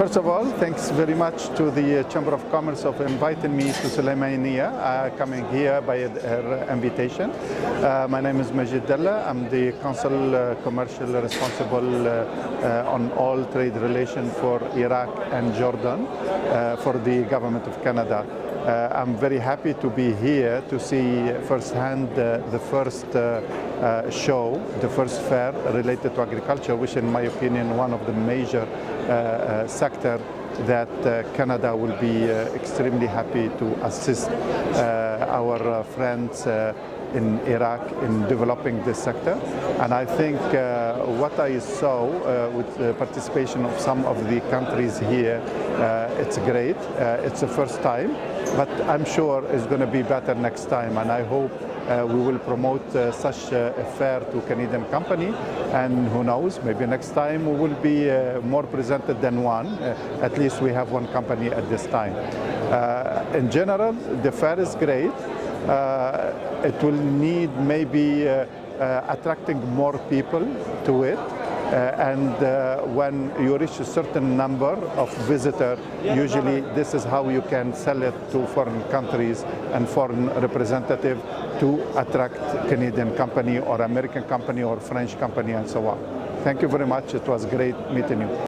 First of all, thanks very much to the Chamber of Commerce of inviting me to Sulaymaniyah, coming here by her invitation. My name is Majid Dalla. I'm the Consul Commercial responsible on all trade relations for Iraq and Jordan for the Government of Canada. I'm very happy to be here to see firsthand the first show, the first fair related to agriculture, which in my opinion one of the major sector that Canada will be extremely happy to assist our friends in Iraq in developing this sector. And I think what I saw with the participation of some of the countries here, it's great. It's the first time, but I'm sure it's going to be better next time. And I hope we will promote such a fair to Canadian company. And who knows, maybe next time we will be more presented than one. At least we have one company at this time. In general, the fair is great. It will need maybe attracting more people to it. And when you reach a certain number of visitors, usually this is how you can sell it to foreign countries and foreign representatives to attract Canadian company or American company or French company and so on. Thank you very much. It was great meeting you.